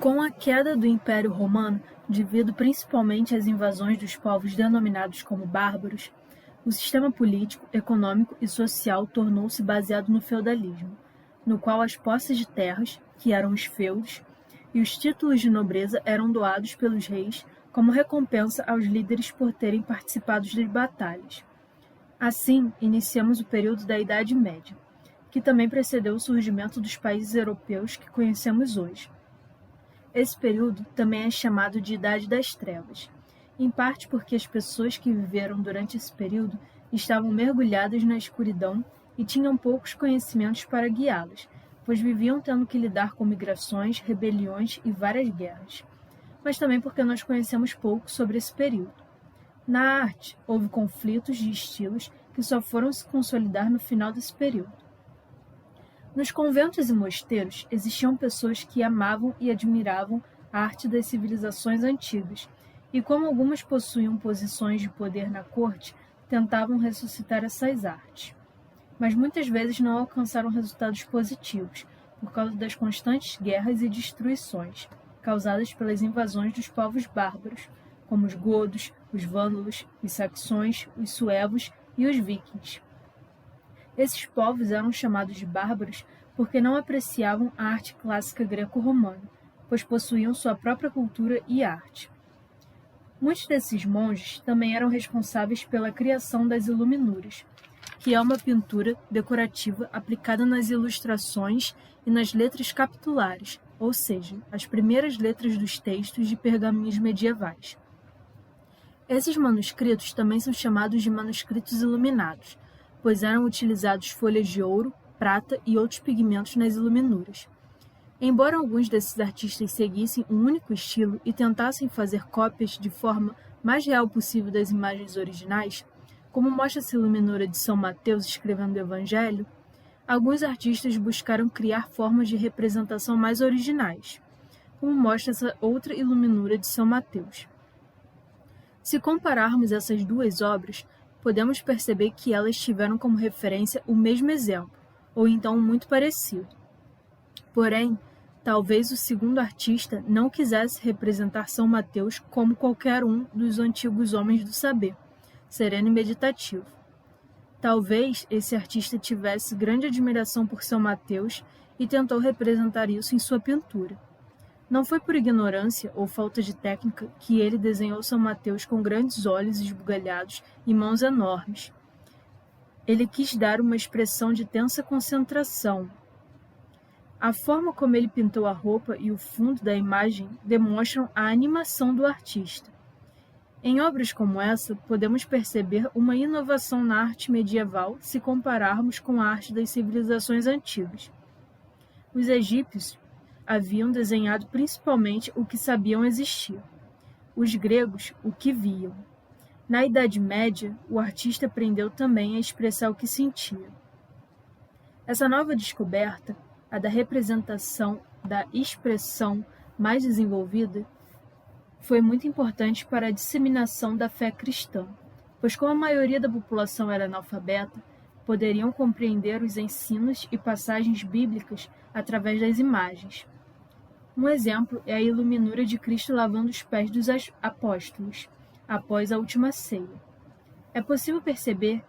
Com a queda do Império Romano, devido principalmente às invasões dos povos denominados como bárbaros, o sistema político, econômico e social tornou-se baseado no feudalismo, no qual as posses de terras, que eram os feudos, e os títulos de nobreza eram doados pelos reis como recompensa aos líderes por terem participado das batalhas. Assim, iniciamos o período da Idade Média, que também precedeu o surgimento dos países europeus que conhecemos hoje. Esse período também é chamado de Idade das Trevas, em parte porque as pessoas que viveram durante esse período estavam mergulhadas na escuridão e tinham poucos conhecimentos para guiá-las, pois viviam tendo que lidar com migrações, rebeliões e várias guerras. Mas também porque nós conhecemos pouco sobre esse período. Na arte, houve conflitos de estilos que só foram se consolidar no final desse período. Nos conventos e mosteiros existiam pessoas que amavam e admiravam a arte das civilizações antigas, e como algumas possuíam posições de poder na corte, tentavam ressuscitar essas artes. Mas muitas vezes não alcançaram resultados positivos, por causa das constantes guerras e destruições, causadas pelas invasões dos povos bárbaros, como os godos, os vândalos, os saxões, os suevos e os vikings. Esses povos eram chamados de bárbaros porque não apreciavam a arte clássica greco-romana, pois possuíam sua própria cultura e arte. Muitos desses monges também eram responsáveis pela criação das iluminuras, que é uma pintura decorativa aplicada nas ilustrações e nas letras capitulares, ou seja, as primeiras letras dos textos de pergaminhos medievais. Esses manuscritos também são chamados de manuscritos iluminados, pois eram utilizados folhas de ouro, prata e outros pigmentos nas iluminuras. Embora alguns desses artistas seguissem um único estilo e tentassem fazer cópias de forma mais real possível das imagens originais, como mostra essa iluminura de São Mateus escrevendo o Evangelho, alguns artistas buscaram criar formas de representação mais originais, como mostra essa outra iluminura de São Mateus. Se compararmos essas duas obras, podemos perceber que elas tiveram como referência o mesmo exemplo, ou então muito parecido. Porém, talvez o segundo artista não quisesse representar São Mateus como qualquer um dos antigos homens do saber, sereno e meditativo. Talvez esse artista tivesse grande admiração por São Mateus e tentou representar isso em sua pintura. Não foi por ignorância ou falta de técnica que ele desenhou São Mateus com grandes olhos esbugalhados e mãos enormes. Ele quis dar uma expressão de tensa concentração. A forma como ele pintou a roupa e o fundo da imagem demonstram a animação do artista. Em obras como essa, podemos perceber uma inovação na arte medieval se compararmos com a arte das civilizações antigas. Os egípcios haviam desenhado principalmente o que sabiam existir. Os gregos, o que viam. Na Idade Média, o artista aprendeu também a expressar o que sentia. Essa nova descoberta, a da representação da expressão mais desenvolvida, foi muito importante para a disseminação da fé cristã, pois como a maioria da população era analfabeta, poderiam compreender os ensinos e passagens bíblicas através das imagens. Um exemplo é a iluminura de Cristo lavando os pés dos apóstolos, após a última ceia. É possível perceber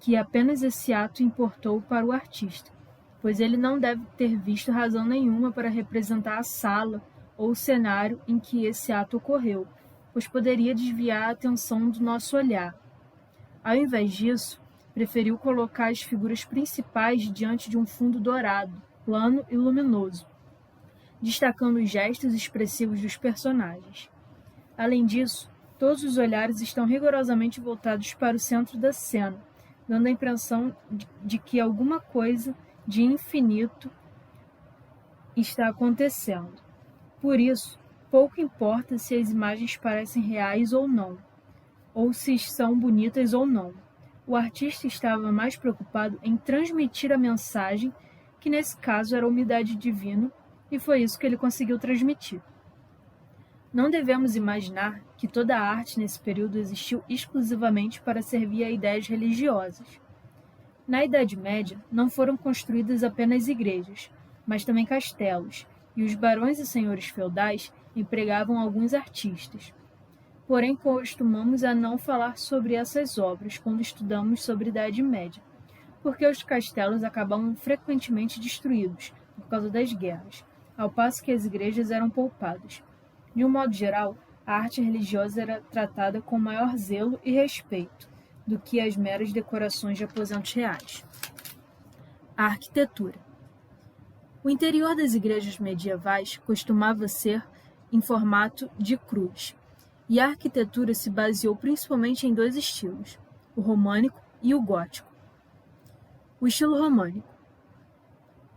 que apenas esse ato importou para o artista, pois ele não deve ter visto razão nenhuma para representar a sala ou o cenário em que esse ato ocorreu, pois poderia desviar a atenção do nosso olhar. Ao invés disso, preferiu colocar as figuras principais diante de um fundo dourado, plano e luminoso, destacando os gestos expressivos dos personagens. Além disso, todos os olhares estão rigorosamente voltados para o centro da cena, dando a impressão de que alguma coisa de infinito está acontecendo. Por isso, pouco importa se as imagens parecem reais ou não, ou se são bonitas ou não. O artista estava mais preocupado em transmitir a mensagem, que nesse caso era a umidade divina, e foi isso que ele conseguiu transmitir. Não devemos imaginar que toda a arte nesse período existiu exclusivamente para servir a ideias religiosas. Na Idade Média, não foram construídas apenas igrejas, mas também castelos, e os barões e senhores feudais empregavam alguns artistas. Porém, costumamos a não falar sobre essas obras quando estudamos sobre a Idade Média, porque os castelos acabavam frequentemente destruídos por causa das guerras, ao passo que as igrejas eram poupadas. De um modo geral, a arte religiosa era tratada com maior zelo e respeito do que as meras decorações de aposentos reais. A arquitetura. O interior das igrejas medievais costumava ser em formato de cruz, e a arquitetura se baseou principalmente em dois estilos, o românico e o gótico. O estilo românico.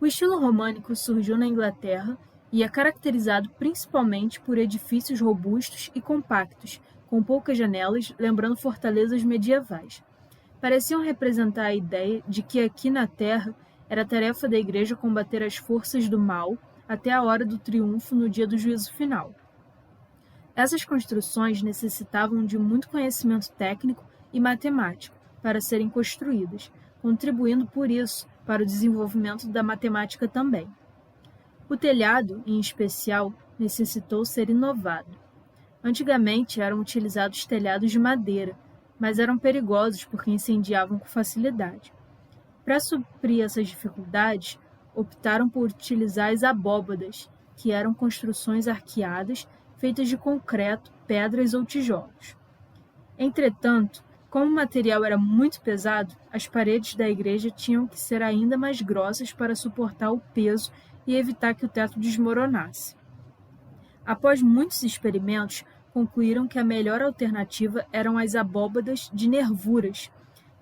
O estilo românico surgiu na Inglaterra e é caracterizado principalmente por edifícios robustos e compactos, com poucas janelas, lembrando fortalezas medievais. Pareciam representar a ideia de que aqui na Terra era tarefa da Igreja combater as forças do mal até a hora do triunfo no dia do juízo final. Essas construções necessitavam de muito conhecimento técnico e matemático para serem construídas, contribuindo por isso para o desenvolvimento da matemática também. O telhado, em especial, necessitou ser inovado. Antigamente eram utilizados telhados de madeira, mas eram perigosos porque incendiavam com facilidade. Para suprir essas dificuldades, optaram por utilizar as abóbadas, que eram construções arqueadas feitas de concreto, pedras ou tijolos. Entretanto, como o material era muito pesado, as paredes da igreja tinham que ser ainda mais grossas para suportar o peso e evitar que o teto desmoronasse. Após muitos experimentos, concluíram que a melhor alternativa eram as abóbadas de nervuras,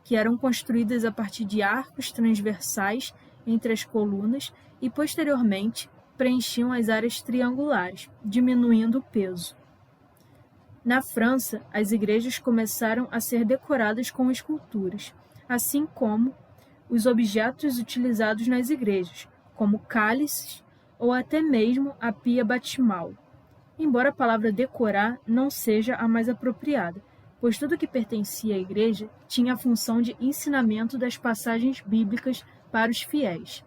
que eram construídas a partir de arcos transversais entre as colunas e, posteriormente, preenchiam as áreas triangulares, diminuindo o peso. Na França, as igrejas começaram a ser decoradas com esculturas, assim como os objetos utilizados nas igrejas, como cálices ou até mesmo a pia batismal. Embora a palavra decorar não seja a mais apropriada, pois tudo que pertencia à igreja tinha a função de ensinamento das passagens bíblicas para os fiéis.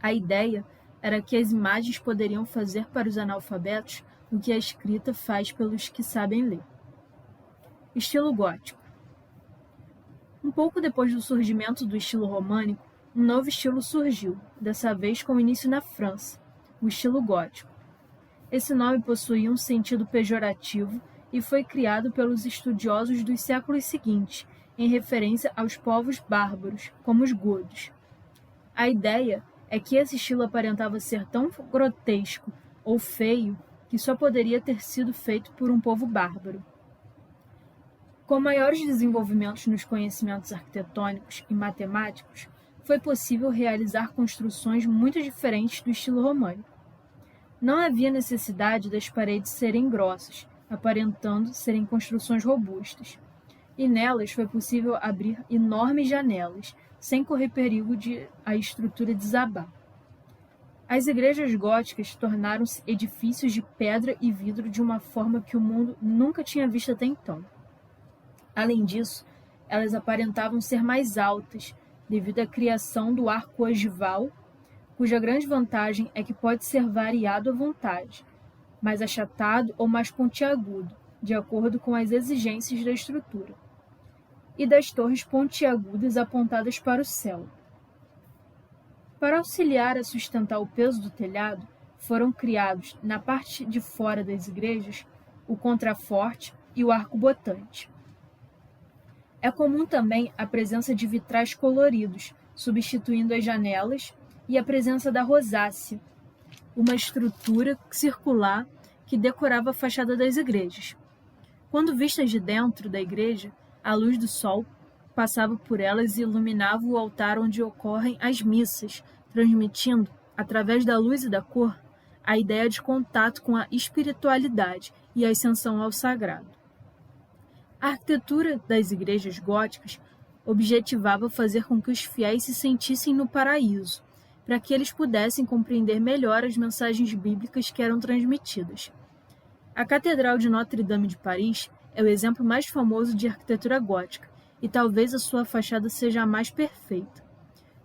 A ideia era que as imagens poderiam fazer para os analfabetos o que a escrita faz pelos que sabem ler. Estilo gótico. Um pouco depois do surgimento do estilo românico, um novo estilo surgiu, dessa vez com início na França, o estilo gótico. Esse nome possuía um sentido pejorativo e foi criado pelos estudiosos dos séculos seguintes, em referência aos povos bárbaros, como os godos. A ideia é que esse estilo aparentava ser tão grotesco ou feio que só poderia ter sido feito por um povo bárbaro. Com maiores desenvolvimentos nos conhecimentos arquitetônicos e matemáticos, foi possível realizar construções muito diferentes do estilo românico. Não havia necessidade das paredes serem grossas, aparentando serem construções robustas, e nelas foi possível abrir enormes janelas, sem correr perigo de a estrutura desabar. As igrejas góticas tornaram-se edifícios de pedra e vidro de uma forma que o mundo nunca tinha visto até então. Além disso, elas aparentavam ser mais altas, devido à criação do arco ogival, cuja grande vantagem é que pode ser variado à vontade, mais achatado ou mais pontiagudo, de acordo com as exigências da estrutura, e das torres pontiagudas apontadas para o céu. Para auxiliar a sustentar o peso do telhado, foram criados, na parte de fora das igrejas, o contraforte e o arco-botante. É comum também a presença de vitrais coloridos, substituindo as janelas, e a presença da rosácea, uma estrutura circular que decorava a fachada das igrejas. Quando vistas de dentro da igreja, a luz do sol passava por elas e iluminava o altar onde ocorrem as missas, transmitindo, através da luz e da cor, a ideia de contato com a espiritualidade e a ascensão ao sagrado. A arquitetura das igrejas góticas objetivava fazer com que os fiéis se sentissem no paraíso, para que eles pudessem compreender melhor as mensagens bíblicas que eram transmitidas. A Catedral de Notre-Dame de Paris é o exemplo mais famoso de arquitetura gótica, e talvez a sua fachada seja a mais perfeita.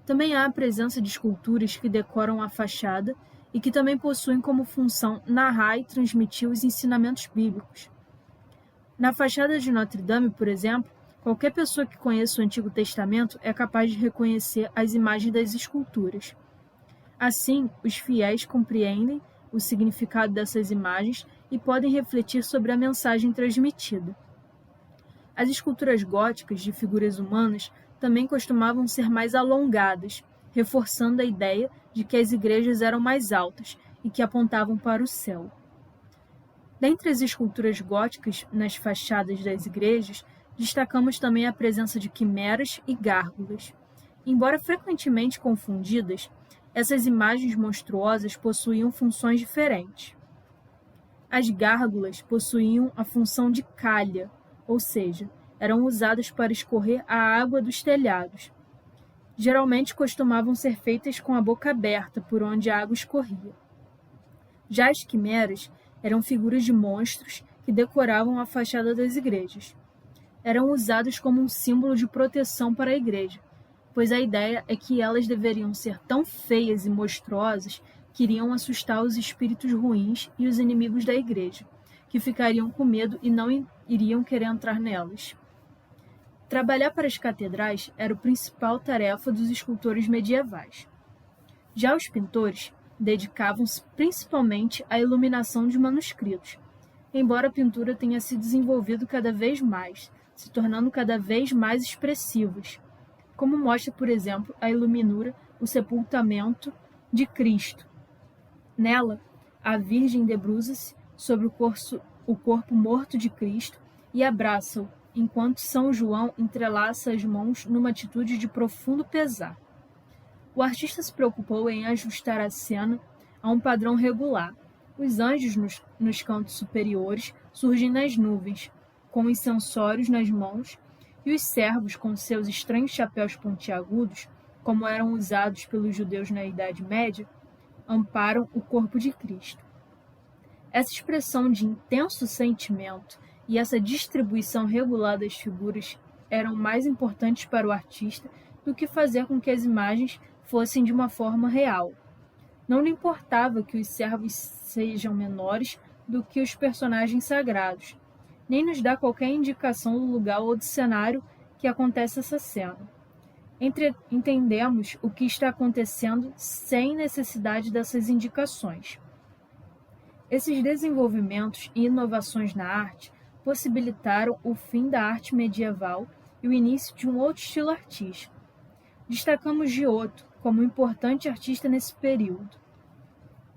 Também há a presença de esculturas que decoram a fachada e que também possuem como função narrar e transmitir os ensinamentos bíblicos. Na fachada de Notre Dame, por exemplo, qualquer pessoa que conheça o Antigo Testamento é capaz de reconhecer as imagens das esculturas. Assim, os fiéis compreendem o significado dessas imagens e podem refletir sobre a mensagem transmitida. As esculturas góticas de figuras humanas também costumavam ser mais alongadas, reforçando a ideia de que as igrejas eram mais altas e que apontavam para o céu. Dentre as esculturas góticas nas fachadas das igrejas, destacamos também a presença de quimeras e gárgulas. Embora frequentemente confundidas, essas imagens monstruosas possuíam funções diferentes. As gárgulas possuíam a função de calha, ou seja, eram usadas para escorrer a água dos telhados. Geralmente costumavam ser feitas com a boca aberta, por onde a água escorria. Já as quimeras eram figuras de monstros que decoravam a fachada das igrejas. Eram usadas como um símbolo de proteção para a igreja, pois a ideia é que elas deveriam ser tão feias e monstruosas que iriam assustar os espíritos ruins e os inimigos da igreja, que ficariam com medo e não iriam querer entrar nelas. Trabalhar para as catedrais era a principal tarefa dos escultores medievais. Já os pintores dedicavam-se principalmente à iluminação de manuscritos, embora a pintura tenha se desenvolvido cada vez mais, se tornando cada vez mais expressivas, como mostra, por exemplo, a iluminura O Sepultamento de Cristo. Nela, a Virgem debruça-se sobre o corpo morto de Cristo e abraça-o, enquanto São João entrelaça as mãos numa atitude de profundo pesar. O artista se preocupou em ajustar a cena a um padrão regular. Os anjos nos cantos superiores surgem nas nuvens, com incensórios nas mãos, e os servos, com seus estranhos chapéus pontiagudos, como eram usados pelos judeus na Idade Média, amparam o corpo de Cristo. Essa expressão de intenso sentimento e essa distribuição regular das figuras eram mais importantes para o artista do que fazer com que as imagens fossem de uma forma real. Não lhe importava que os servos sejam menores do que os personagens sagrados, nem nos dá qualquer indicação do lugar ou do cenário que acontece essa cena. Entendemos o que está acontecendo sem necessidade dessas indicações. Esses desenvolvimentos e inovações na arte possibilitaram o fim da arte medieval e o início de um outro estilo artístico. Destacamos Giotto como um importante artista nesse período.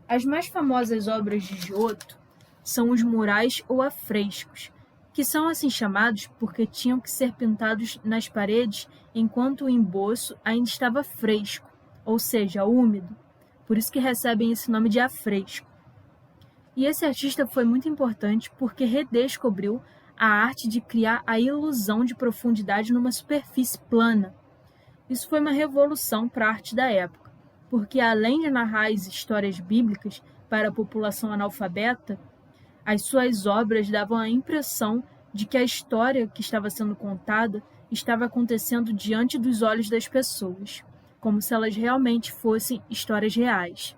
As mais famosas obras de Giotto são os murais ou afrescos, que são assim chamados porque tinham que ser pintados nas paredes enquanto o emboço ainda estava fresco, ou seja, úmido, por isso que recebem esse nome de afresco. E esse artista foi muito importante porque redescobriu a arte de criar a ilusão de profundidade numa superfície plana. Isso foi uma revolução para a arte da época, porque além de narrar as histórias bíblicas para a população analfabeta, as suas obras davam a impressão de que a história que estava sendo contada estava acontecendo diante dos olhos das pessoas, como se elas realmente fossem histórias reais.